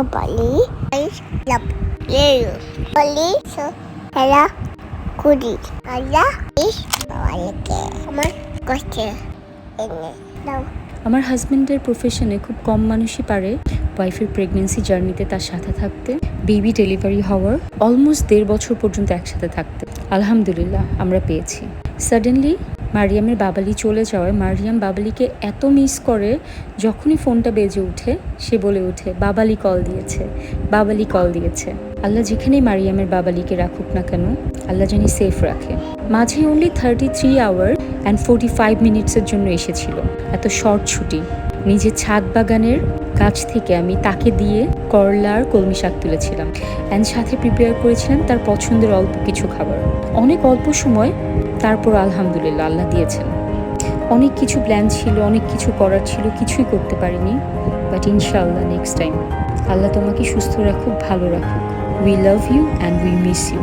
Bali, ice, lap, yellow, Bali, so, hello, kudi, Allah, is, babalike, আমার কষ্টে এনে দাও। আমার হাজব্যান্ডের প্রফেশনে খুব কম মানুষই পারে ওয়াইফের প্রেগনেন্সি জার্নিতে তার সাথে থাকতে, বেবি ডেলিভারি হওয়ার অলমোস্ট 1.5 বছর পর্যন্ত একসাথে থাকতে। আলহামদুলিল্লাহ আমরা পেয়েছি। সাডেনলি মারিয়ামের বাবালি চলে যাওয়ায় মারিয়াম বাবালিকে এত মিস করে, যখনই ফোনটা বেজে ওঠে সে বলে ওঠে বাবালি কল দিয়েছে, বাবালি কল দিয়েছে। আল্লাহ যেখানেই মারিয়ামের বাবালিকে রাখুক না কেন, আল্লাহ জানি সেফ রাখে। মাঝে অনলি 33 আওয়ার অ্যান্ড 45 মিনিটসের জন্য এসেছিল। এত শর্ট ছুটি। নিজের ছাদ বাগানের গাছ থেকে আমি তাকে দিয়ে করলা আর কলমি শাক তুলেছিলাম অ্যান্ড সাথে প্রিপেয়ার করেছিলাম তার পছন্দের অল্প কিছু খাবার। অনেক অল্প সময়, তারপর আলহামদুলিল্লাহ আল্লাহ দিয়েছেন। অনেক কিছু প্ল্যান ছিল, অনেক কিছু করার ছিল, কিছুই করতে পারিনি, বাট ইনশাআল্লাহ নেক্সট টাইম। আল্লাহ তোমাকে সুস্থ রাখুক, ভালো রাখুক। We love you and we miss you.